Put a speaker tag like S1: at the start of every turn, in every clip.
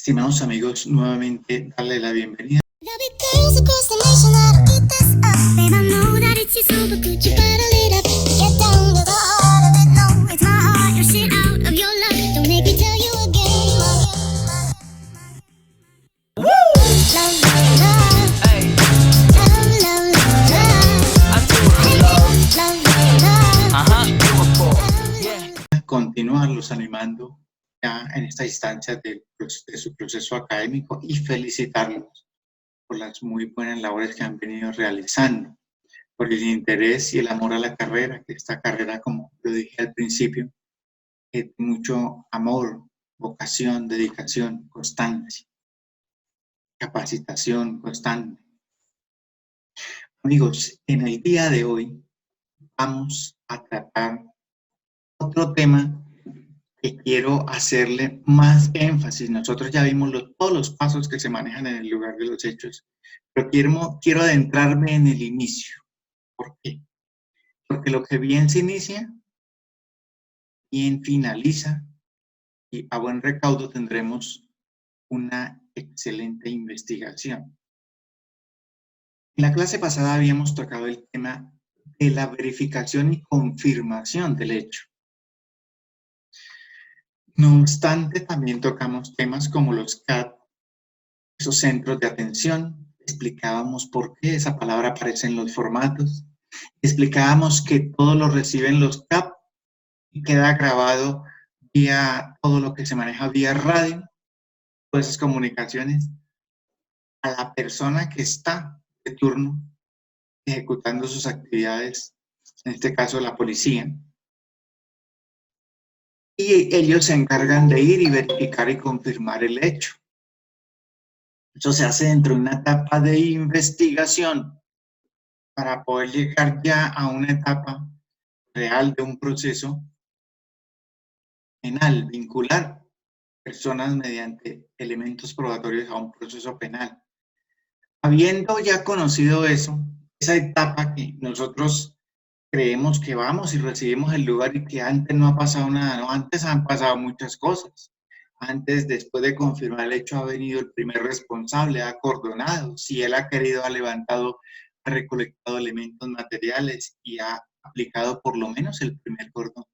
S1: Estimados amigos, nuevamente darle la bienvenida. Continuarlos animando ya en esta instancia de su proceso académico y felicitarlos por las muy buenas labores que han venido realizando, por el interés y el amor a la carrera, que esta carrera, como lo dije al principio, es mucho amor, vocación, dedicación, constancia, capacitación constante. Amigos, en el día de hoy vamos a tratar otro tema que quiero hacerle más énfasis. Nosotros ya vimos todos los pasos que se manejan en el lugar de los hechos, pero quiero adentrarme en el inicio. ¿Por qué? Porque lo que bien se inicia, bien finaliza, y a buen recaudo tendremos una excelente investigación. En la clase pasada habíamos tocado el tema de la verificación y confirmación del hecho. No obstante, también tocamos temas como los CAT, esos centros de atención. Explicábamos por qué esa palabra aparece en los formatos. Explicábamos que todo lo reciben los CAP y queda grabado vía todo lo que se maneja vía radio, todas esas comunicaciones, a la persona que está de turno ejecutando sus actividades, en este caso la policía. Y ellos se encargan de ir y verificar y confirmar el hecho. Eso se hace dentro de una etapa de investigación para poder llegar ya a una etapa real de un proceso penal, vincular personas mediante elementos probatorios a un proceso penal. Habiendo ya conocido eso, esa etapa que nosotros creemos que vamos y recibimos el lugar y que antes no ha pasado nada, no, antes han pasado muchas cosas. Antes, después de confirmar el hecho, ha venido el primer responsable, ha acordonado, si él ha querido, ha levantado, ha recolectado elementos materiales y ha aplicado por lo menos el primer cordón.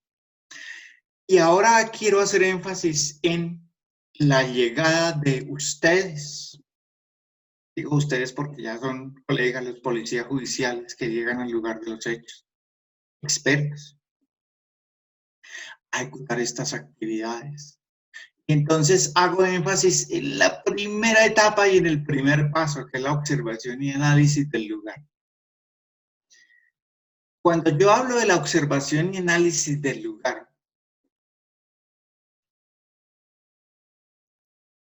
S1: Y ahora quiero hacer énfasis en la llegada de ustedes. Digo ustedes porque ya son colegas, los policías judiciales que llegan al lugar de los hechos, expertos, a ejecutar estas actividades. Entonces hago énfasis en la primera etapa y en el primer paso, que es la observación y análisis del lugar. Cuando yo hablo de la observación y análisis del lugar,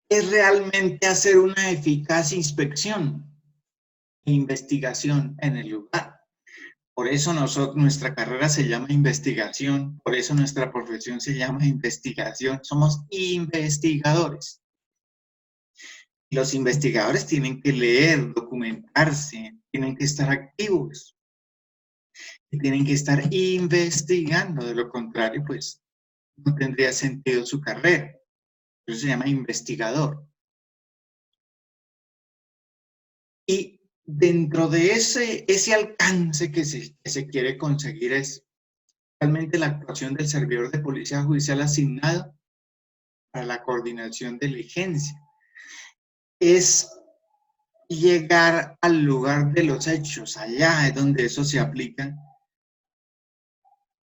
S1: es realmente hacer una eficaz inspección e investigación en el lugar. Por eso nuestra carrera se llama investigación, por eso nuestra profesión se llama investigación. Somos investigadores. Los investigadores tienen que leer, documentarse, tienen que estar activos, tienen que estar investigando. De lo contrario, pues no tendría sentido su carrera. Eso se llama investigador. Y dentro de ese alcance que se quiere conseguir es realmente la actuación del servidor de policía judicial asignado para la coordinación de la agencia. Es llegar al lugar de los hechos, allá es donde eso se aplica,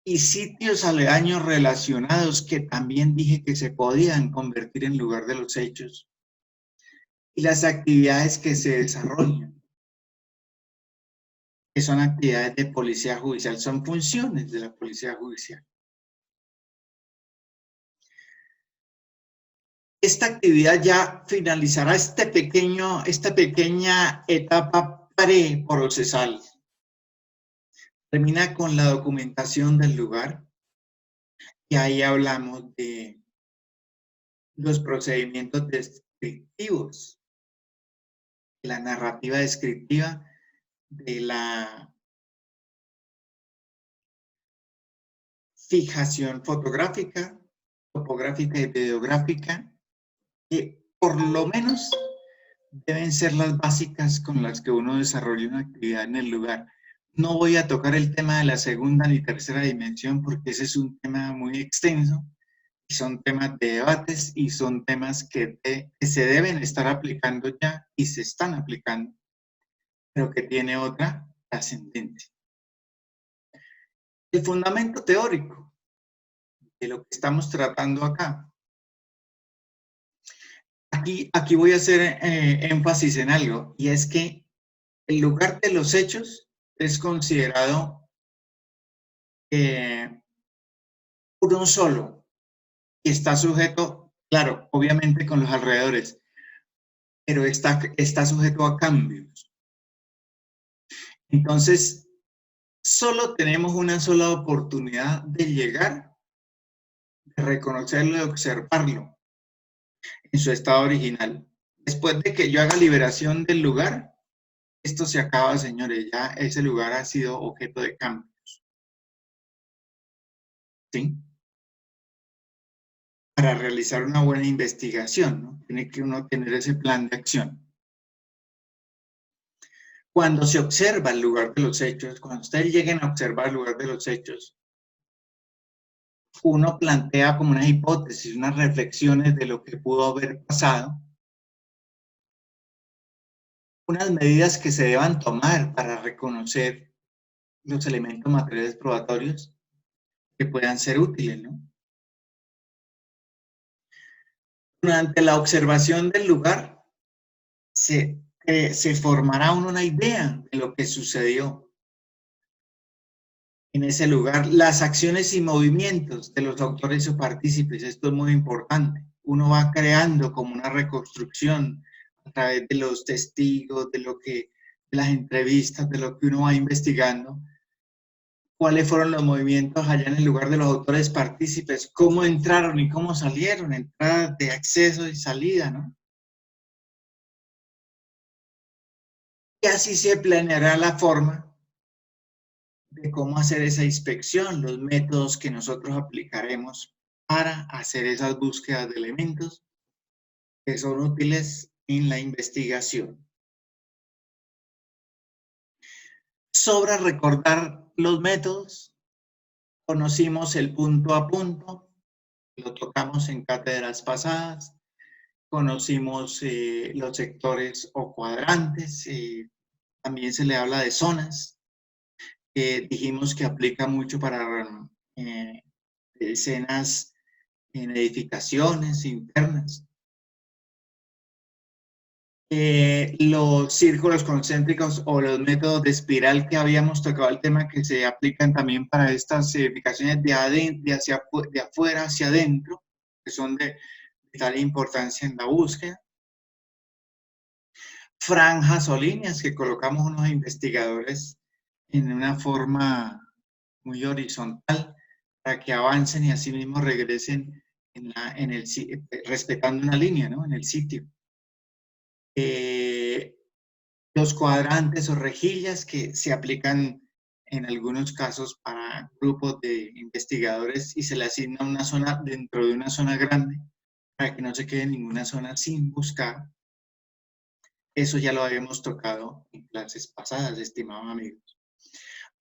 S1: y sitios aledaños relacionados que también dije que se podían convertir en lugar de los hechos, y las actividades que se desarrollan, que son actividades de policía judicial, son funciones de la policía judicial. Esta actividad ya finalizará esta pequeña etapa preprocesal. Termina con la documentación del lugar, y ahí hablamos de los procedimientos descriptivos, de la narrativa descriptiva, de la fijación fotográfica, topográfica y videográfica, que por lo menos deben ser las básicas con las que uno desarrolla una actividad en el lugar. No voy a tocar el tema de la segunda ni tercera dimensión porque ese es un tema muy extenso y son temas de debates y son temas que se deben estar aplicando ya y se están aplicando, pero que tiene otra trascendencia. El fundamento teórico de lo que estamos tratando acá. Aquí voy a hacer énfasis en algo, y es que el lugar de los hechos es considerado uno solo y está sujeto, claro, obviamente con los alrededores, pero está sujeto a cambios. Entonces, solo tenemos una sola oportunidad de llegar, de reconocerlo y observarlo en su estado original. Después de que yo haga liberación del lugar, esto se acaba, señores, ya ese lugar ha sido objeto de cambios. ¿Sí? Para realizar una buena investigación, ¿no? Tiene que uno tener ese plan de acción. Cuando se observa el lugar de los hechos, cuando ustedes lleguen a observar el lugar de los hechos, uno plantea como una hipótesis, unas reflexiones de lo que pudo haber pasado, unas medidas que se deban tomar para reconocer los elementos materiales probatorios que puedan ser útiles, ¿no? Durante la observación del lugar, se formará una idea de lo que sucedió en ese lugar, las acciones y movimientos de los autores o partícipes. Esto es muy importante. Uno va creando como una reconstrucción a través de los testigos, de las entrevistas, de lo que uno va investigando. ¿Cuáles fueron los movimientos allá en el lugar de los autores partícipes? ¿Cómo entraron y cómo salieron? Entrada de acceso y salida, ¿no? Y así se planeará la forma de cómo hacer esa inspección, los métodos que nosotros aplicaremos para hacer esas búsquedas de elementos que son útiles en la investigación. Sobra recordar los métodos. Conocimos el punto a punto, lo tocamos en cátedras pasadas. Conocimos los sectores o cuadrantes, también se le habla de zonas. Dijimos que aplica mucho para escenas en edificaciones internas. Los círculos concéntricos o los métodos de espiral que habíamos tocado el tema, que se aplican también para estas edificaciones de afuera hacia adentro, que son de vital importancia en la búsqueda. Franjas o líneas que colocamos unos investigadores en una forma muy horizontal para que avancen y así mismo regresen respetando una línea, ¿no? En el sitio. Los cuadrantes o rejillas que se aplican en algunos casos para grupos de investigadores y se le asigna una zona dentro de una zona grande para que no se quede ninguna zona sin buscar. Eso ya lo habíamos tocado en clases pasadas, estimados amigos.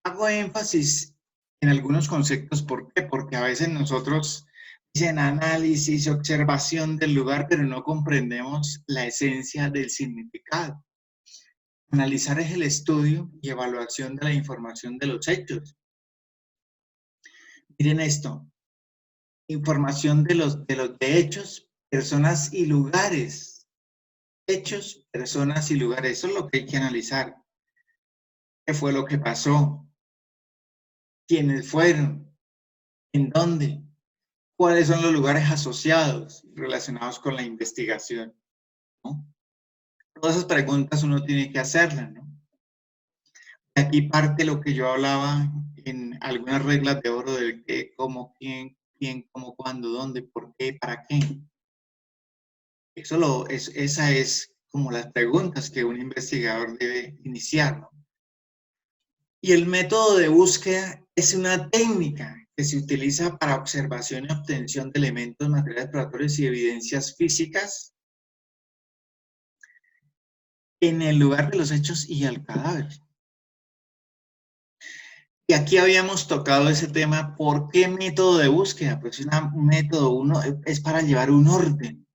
S1: Hago énfasis en algunos conceptos. ¿Por qué? Porque a veces nosotros dicen análisis, observación del lugar, pero no comprendemos la esencia del significado. Analizar es el estudio y evaluación de la información de los hechos. Miren esto, información de los hechos, personas y lugares. Hechos, personas y lugares, eso es lo que hay que analizar. ¿Qué fue lo que pasó? ¿Quiénes fueron? ¿En dónde? ¿Cuáles son los lugares asociados relacionados con la investigación? ¿No? Todas esas preguntas uno tiene que hacerlas, ¿no? Aquí parte lo que yo hablaba en algunas reglas de oro del qué, cómo, quién, cómo, cuándo, dónde, por qué, para qué. Esa es como las preguntas que un investigador debe iniciar, ¿no? Y el método de búsqueda es una técnica que se utiliza para observación y obtención de elementos materiales probatorios y evidencias físicas en el lugar de los hechos y al cadáver. Y aquí habíamos tocado ese tema. ¿Por qué método de búsqueda? Pues un método, es para llevar un orden.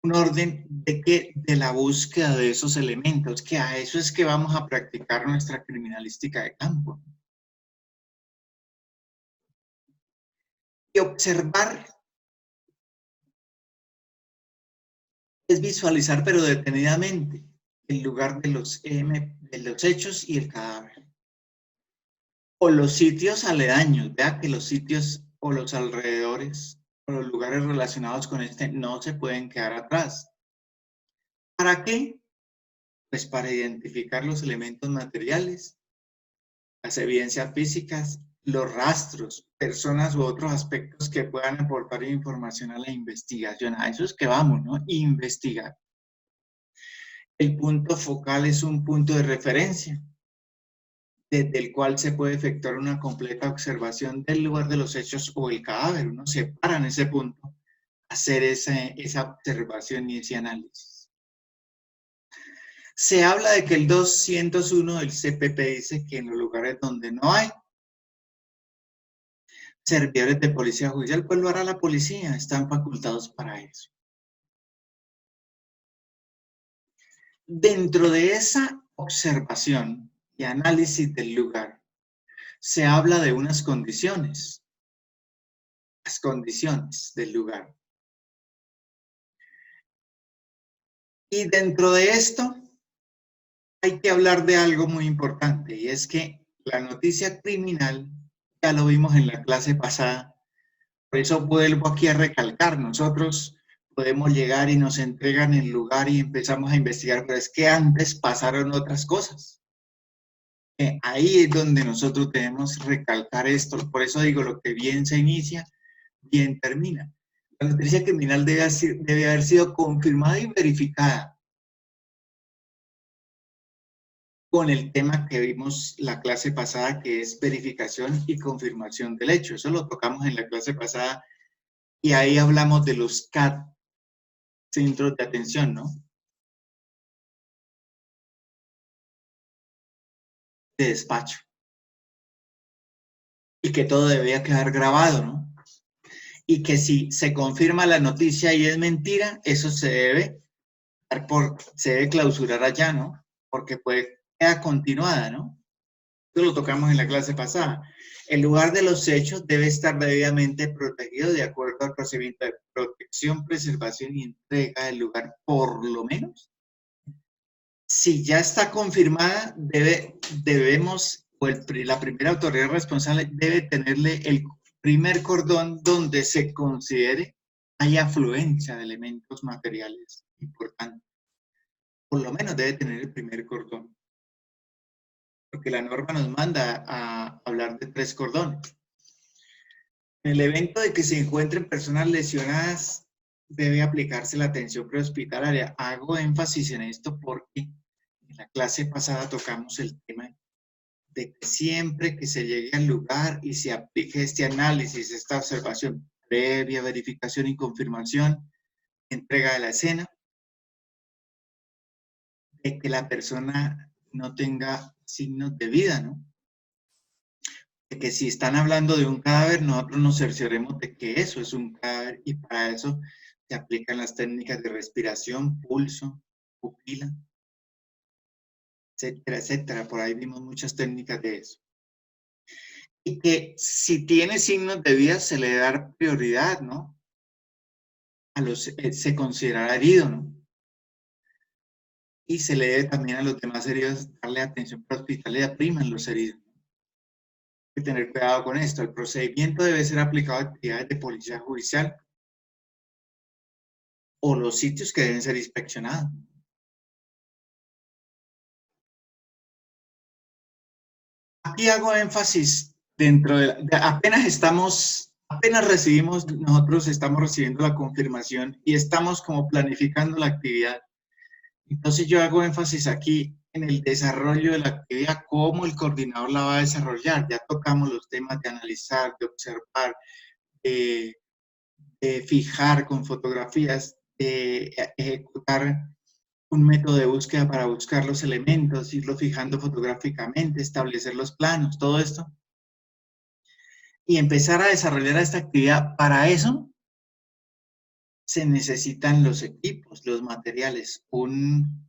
S1: Un orden de que de la búsqueda de esos elementos, que a eso es que vamos a practicar nuestra criminalística de campo. Y observar es visualizar, pero detenidamente, el lugar de los hechos y el cadáver. O los sitios aledaños, vea que los sitios o los alrededores o los lugares relacionados con este no se pueden quedar atrás. ¿Para qué? Pues para identificar los elementos materiales, las evidencias físicas, los rastros, personas u otros aspectos que puedan aportar información a la investigación. A eso es que vamos, ¿no? Investigar. El punto focal es un punto de referencia, desde el cual se puede efectuar una completa observación del lugar de los hechos o el cadáver. Uno se para en ese punto, hacer esa observación y ese análisis. Se habla de que el 201 del CPP dice que en los lugares donde no hay servidores de policía judicial, pues lo hará la policía, están facultados para eso. Dentro de esa observación y análisis del lugar, se habla de unas condiciones, las condiciones del lugar. Y dentro de esto hay que hablar de algo muy importante, y es que la noticia criminal, ya lo vimos en la clase pasada, por eso vuelvo aquí a recalcar, nosotros podemos llegar y nos entregan el lugar y empezamos a investigar, pero es que antes pasaron otras cosas. Ahí es donde nosotros debemos recalcar esto, por eso digo, lo que bien se inicia, bien termina. La noticia criminal debe haber sido confirmada y verificada con el tema que vimos la clase pasada, que es verificación y confirmación del hecho. Eso lo tocamos en la clase pasada y ahí hablamos de los CAT, centros de atención, ¿no? De despacho. Y que todo debía quedar grabado, ¿no? Y que si se confirma la noticia y es mentira, eso se debe clausurar allá, ¿no? Porque puede quedar continuada, ¿no? Eso lo tocamos en la clase pasada. El lugar de los hechos debe estar debidamente protegido de acuerdo al procedimiento de protección, preservación y entrega del lugar, por lo menos. Si ya está confirmada, debemos, o la primera autoridad responsable debe tenerle el primer cordón donde se considere hay afluencia de elementos materiales importantes. Por lo menos debe tener el primer cordón, porque la norma nos manda a hablar de 3 cordones. En el evento de que se encuentren personas lesionadas, debe aplicarse la atención prehospitalaria. Hago énfasis en esto porque en la clase pasada tocamos el tema de que siempre que se llegue al lugar y se aplique este análisis, esta observación previa, verificación y confirmación, entrega de la escena, de que la persona no tenga signos de vida, ¿no? De que si están hablando de un cadáver, nosotros nos cercioremos de que eso es un cadáver y para eso se aplican las técnicas de respiración, pulso, pupila, etcétera, etcétera. Por ahí vimos muchas técnicas de eso. Y que si tiene signos de vida se le debe dar prioridad, ¿no? Se considerará herido, ¿no? Y se le debe también a los demás heridos darle atención hospitalaria prima en los heridos. Hay que tener cuidado con esto. El procedimiento debe ser aplicado a actividades de policía judicial o los sitios que deben ser inspeccionados. Aquí hago énfasis dentro apenas recibimos, nosotros estamos recibiendo la confirmación y estamos como planificando la actividad. Entonces yo hago énfasis aquí en el desarrollo de la actividad, cómo el coordinador la va a desarrollar. Ya tocamos los temas de analizar, de observar, de fijar con fotografías, de ejecutar un método de búsqueda para buscar los elementos, irlo fijando fotográficamente, establecer los planos, todo esto, y empezar a desarrollar esta actividad. Para eso se necesitan los equipos, los materiales. Un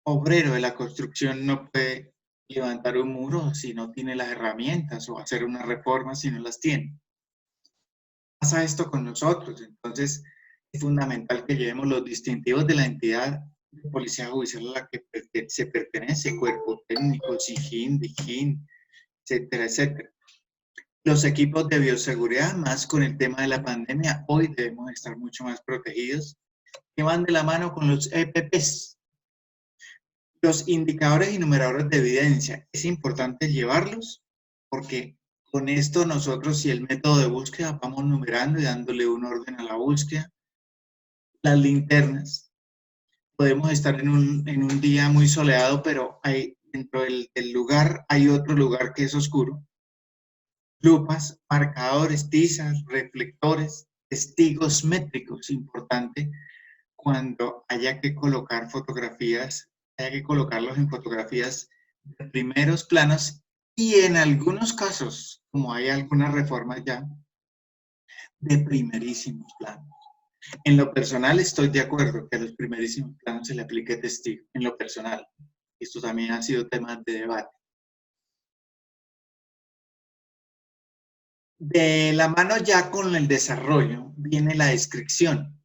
S1: obrero de la construcción no puede levantar un muro si no tiene las herramientas o hacer una reforma si no las tiene. Pasa esto con nosotros, entonces es fundamental que llevemos los distintivos de la entidad de policía judicial a la que se pertenece, cuerpo técnico, SIJIN, DIJÍN, etcétera, etcétera. Los equipos de bioseguridad, más con el tema de la pandemia, hoy debemos estar mucho más protegidos, que van de la mano con los EPPs. Los indicadores y numeradores de evidencia, es importante llevarlos porque con esto nosotros, si el método de búsqueda, vamos numerando y dándole un orden a la búsqueda. Las linternas, podemos estar en un día muy soleado, pero dentro del lugar hay otro lugar que es oscuro. Lupas, marcadores, tizas, reflectores, testigos métricos, importante cuando haya que colocar fotografías, haya que colocarlos en fotografías de primeros planos y en algunos casos, como hay algunas reformas ya, de primerísimos planos. En lo personal estoy de acuerdo que a los primerísimos planos se le aplique testigo, en lo personal. Esto también ha sido tema de debate. De la mano ya con el desarrollo viene la descripción.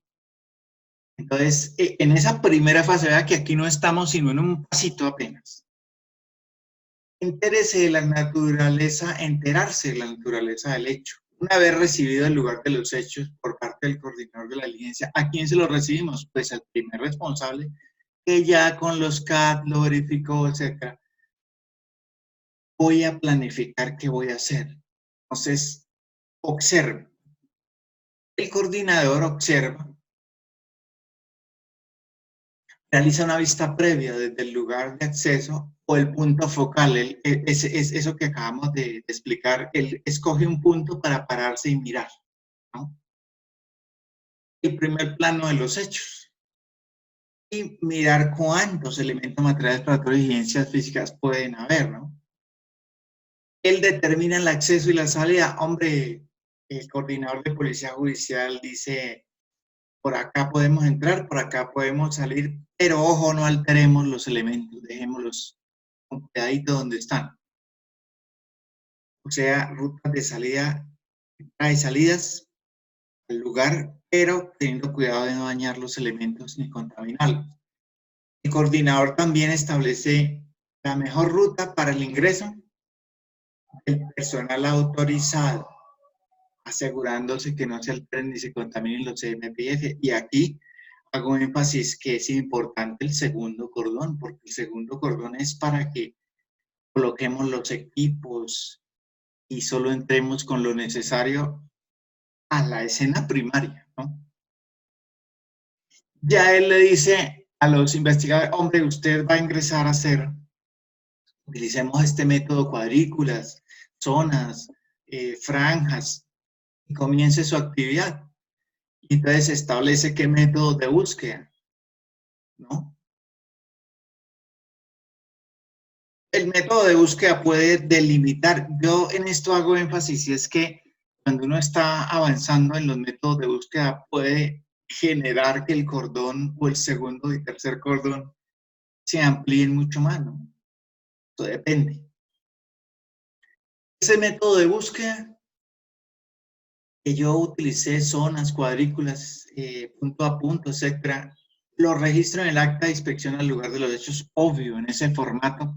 S1: Entonces, en esa primera fase, vea que aquí no estamos sino en un pasito apenas. Enterarse de la naturaleza del hecho. Una vez recibido el lugar de los hechos por parte del coordinador de la diligencia, ¿a quién se lo recibimos? Pues al primer responsable, que ya con los CAD lo verificó, etc. Voy a planificar qué voy a hacer. Entonces, observa. El coordinador observa, realiza una vista previa desde el lugar de acceso o el punto focal. Es eso que acabamos de explicar. Él escoge un punto para pararse y mirar, ¿no? El primer plano de los hechos y mirar cuántos elementos materiales preparatorios y evidencias físicas pueden haber, ¿no? Él determina el acceso y la salida. Hombre, el coordinador de policía judicial dice, por acá podemos entrar, por acá podemos salir, pero ojo, no alteremos los elementos, dejémoslos cuidadito donde están. O sea, rutas de salida, entrada y salidas al lugar, pero teniendo cuidado de no dañar los elementos ni contaminarlos. El coordinador también establece la mejor ruta para el ingreso del personal autorizado, asegurándose que no se alteren ni se contaminen los CMPF. Y aquí hago énfasis que es importante el segundo cordón, porque el segundo cordón es para que coloquemos los equipos y solo entremos con lo necesario a la escena primaria, ¿no? Ya él le dice a los investigadores, hombre, usted va a ingresar a hacer, utilicemos este método cuadrículas, zonas, franjas, y comience su actividad. Y entonces establece qué método de búsqueda, ¿no? El método de búsqueda puede delimitar. Yo en esto hago énfasis y es que cuando uno está avanzando en los métodos de búsqueda puede generar que el cordón o el segundo y tercer cordón se amplíen mucho más, ¿no? Eso depende. Ese método de búsqueda que yo utilicé, zonas, cuadrículas, punto a punto, etcétera, lo registro en el acta de inspección al lugar de los hechos, obvio, en ese formato,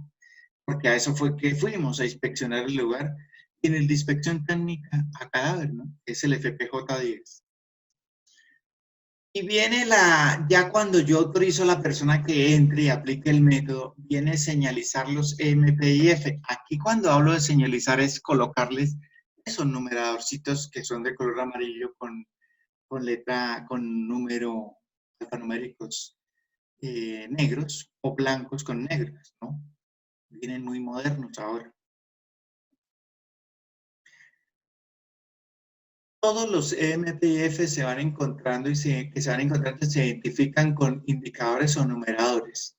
S1: porque a eso fue que fuimos a inspeccionar el lugar, y en el de inspección técnica a cadáver, ¿no? Es el FPJ-10. Y viene ya cuando yo autorizo a la persona que entre y aplique el método, viene señalizar los MPIF. Aquí cuando hablo de señalizar es colocarles esos numeradorcitos que son de color amarillo con letra, con número, alfanuméricos negros o blancos con negros, ¿no? Vienen muy modernos ahora. Todos los EMPIF se van encontrando que se van encontrando se identifican con indicadores o numeradores.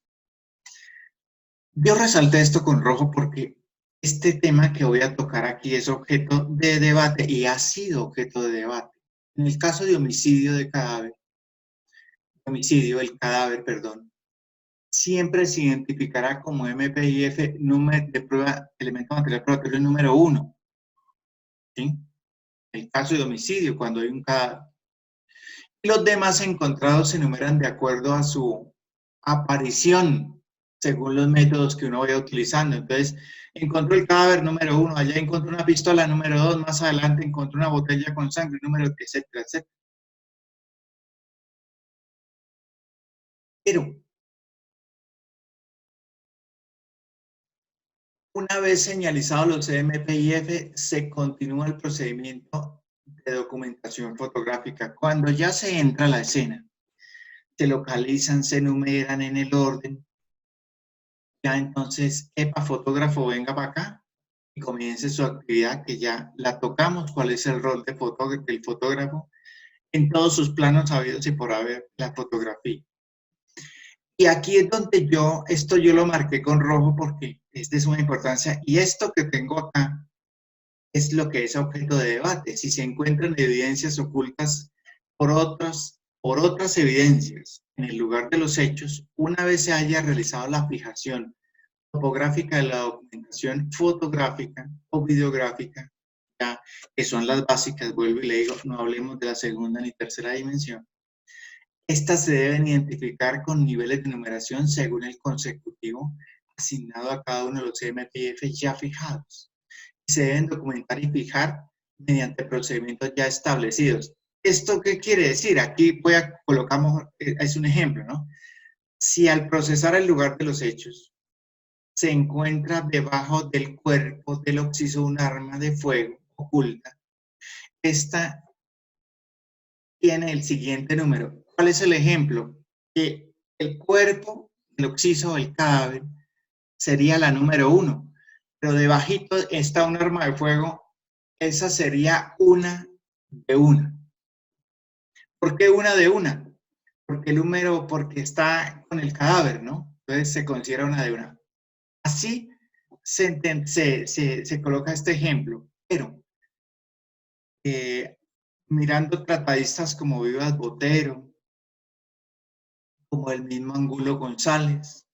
S1: Yo resalté esto con rojo porque este tema que voy a tocar aquí es objeto de debate y ha sido objeto de debate. En el caso de homicidio de cadáver, el cadáver, perdón, siempre se identificará como MPIF número de prueba, elemento material probatorio número 1. ¿Sí? El caso de homicidio, cuando hay un cadáver. Los demás encontrados se enumeran de acuerdo a su aparición, según los métodos que uno vaya utilizando. Entonces, encontró el cadáver número 1, allá encontró una pistola número 2, más adelante encontró una botella con sangre número 3, etcétera, etcétera. Pero, una vez señalizados los MPIF, se continúa el procedimiento de documentación fotográfica. Cuando ya se entra a la escena, se localizan, se enumeran en el orden. Ya entonces, epa, fotógrafo, venga para acá y comience su actividad que ya la tocamos. ¿Cuál es el rol del fotógrafo? En todos sus planos habidos y por haber la fotografía. Y aquí es donde esto yo lo marqué con rojo porque es de suma importancia. Y esto que tengo acá es lo que es objeto de debate. Si se encuentran evidencias ocultas por otras evidencias en el lugar de los hechos, una vez se haya realizado la fijación topográfica de la documentación fotográfica o videográfica, ya, que son las básicas, vuelvo y le digo, no hablemos de la segunda ni tercera dimensión. Estas se deben identificar con niveles de numeración según el consecutivo asignado a cada uno de los MPIF ya fijados. Se deben documentar y fijar mediante procedimientos ya establecidos. ¿Esto qué quiere decir? Aquí colocamos, es un ejemplo, ¿no? Si al procesar el lugar de los hechos se encuentra debajo del cuerpo del occiso un arma de fuego oculta, esta tiene el siguiente número. ¿Cuál es el ejemplo? Que el cuerpo del occiso, el cadáver, sería la número 1, pero debajito está un arma de fuego, esa sería una de una. ¿Por qué una de una? Porque el número, porque está con el cadáver, ¿no? Entonces se considera una de una. Así se coloca este ejemplo, pero mirando tratadistas como Vivas Botero, como el mismo Angulo González,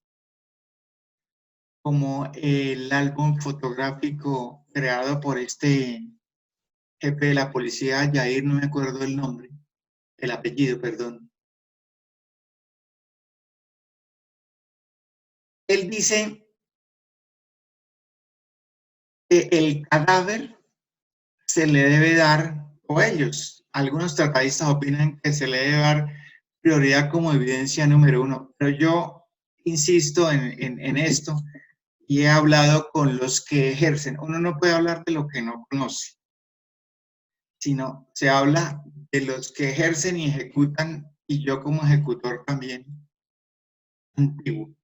S1: como el álbum fotográfico creado por este jefe de la policía, Jair, no me acuerdo el nombre, el apellido, perdón. Él dice que el cadáver se le debe dar, o ellos, algunos tratadistas opinan que se le debe dar prioridad como evidencia número 1, pero yo insisto en esto y he hablado con los que ejercen. Uno no puede hablar de lo que no conoce, sino se habla de los que ejercen y ejecutan, y yo como ejecutor también antiguo.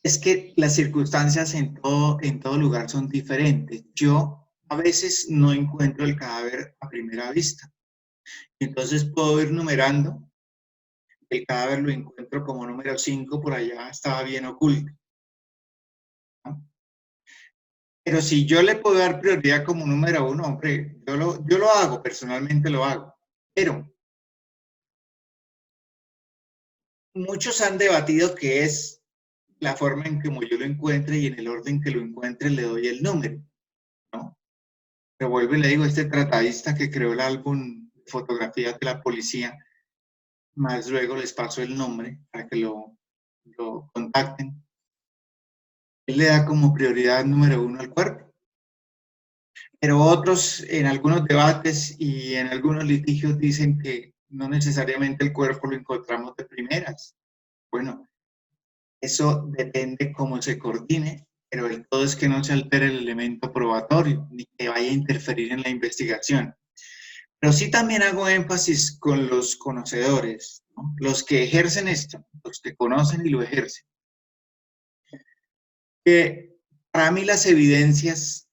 S1: Es que las circunstancias en todo lugar son diferentes. Yo a veces no encuentro el cadáver a primera vista. Entonces puedo ir numerando. El cadáver lo encuentro como número 5, por allá estaba bien oculto, ¿no? Pero si yo le puedo dar prioridad como número 1, hombre, yo lo hago, personalmente lo hago. Pero muchos han debatido que es la forma en que yo lo encuentre y en el orden que lo encuentre le doy el número, ¿no? Pero vuelvo y le digo, este tratadista que creó el álbum Fotografías de la Policía, más luego les paso el nombre para que lo contacten. Él le da como prioridad número 1 al cuerpo. Pero otros, en algunos debates y en algunos litigios, dicen que no necesariamente el cuerpo lo encontramos de primeras. Bueno, eso depende cómo se coordine, pero el todo es que no se altere el elemento probatorio, ni que vaya a interferir en la investigación. Pero sí también hago énfasis con los conocedores, ¿no? Los que ejercen esto, los que conocen y lo ejercen. Que para mí las evidencias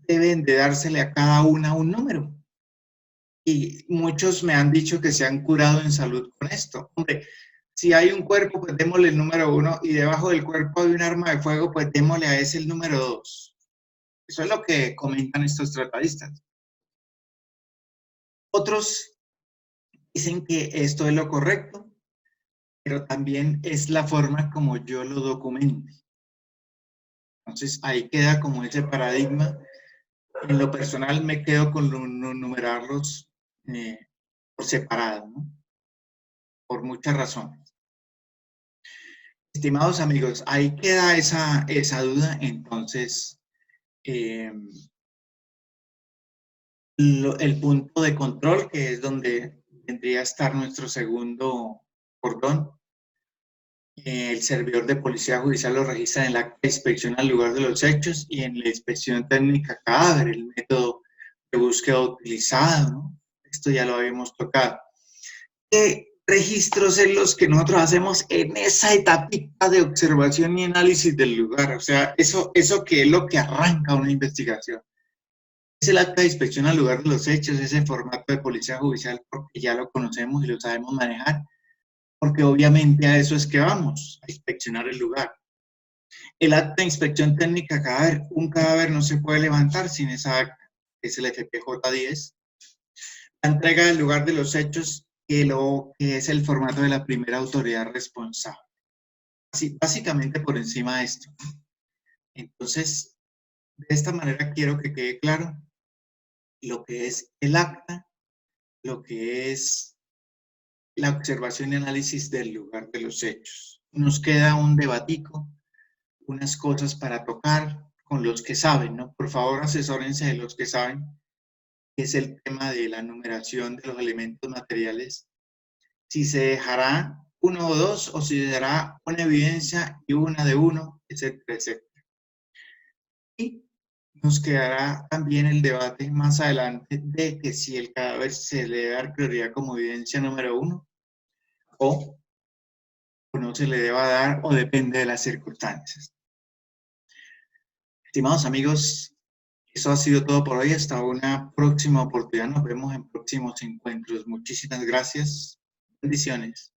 S1: deben de dársele a cada una un número. Y muchos me han dicho que se han curado en salud con esto. Hombre, si hay un cuerpo, pues démosle el número 1, y debajo del cuerpo hay un arma de fuego, pues démosle a ese el número 2. Eso es lo que comentan estos tratadistas. Otros dicen que esto es lo correcto, pero también es la forma como yo lo documente. Entonces ahí queda como ese paradigma. En lo personal me quedo con numerarlos por separado, ¿no? Por muchas razones. Estimados amigos, ahí queda esa duda. Entonces, el punto de control, que es donde tendría que estar nuestro segundo cordón, el servidor de policía judicial lo registra en el acta de inspección al lugar de los hechos y en la inspección técnica cadáver, el método de búsqueda utilizado, ¿no? Esto ya lo habíamos tocado. ¿Qué registros en los que nosotros hacemos en esa etapita de observación y análisis del lugar? O sea, eso que es lo que arranca una investigación. Es el acta de inspección al lugar de los hechos, ese formato de policía judicial, porque ya lo conocemos y lo sabemos manejar, porque obviamente a eso es que vamos, a inspeccionar el lugar. El acta de inspección técnica cadáver, un cadáver no se puede levantar sin esa acta, que es el FPJ-10. La entrega del lugar de los hechos, que es el formato de la primera autoridad responsable. Así, básicamente por encima de esto. Entonces, de esta manera quiero que quede claro lo que es el acta, lo que es la observación y análisis del lugar de los hechos. Nos queda un debatico, unas cosas para tocar con los que saben, ¿no? Por favor, asesórense de los que saben, que es el tema de la numeración de los elementos materiales. Si se dejará uno o dos, o si se dará una evidencia y una de uno, etcétera, etcétera. Y nos quedará también el debate más adelante de que si el cadáver se le debe dar prioridad como evidencia número 1 o no se le deba dar, o depende de las circunstancias. Estimados amigos, eso ha sido todo por hoy. Hasta una próxima oportunidad. Nos vemos en próximos encuentros. Muchísimas gracias. Bendiciones.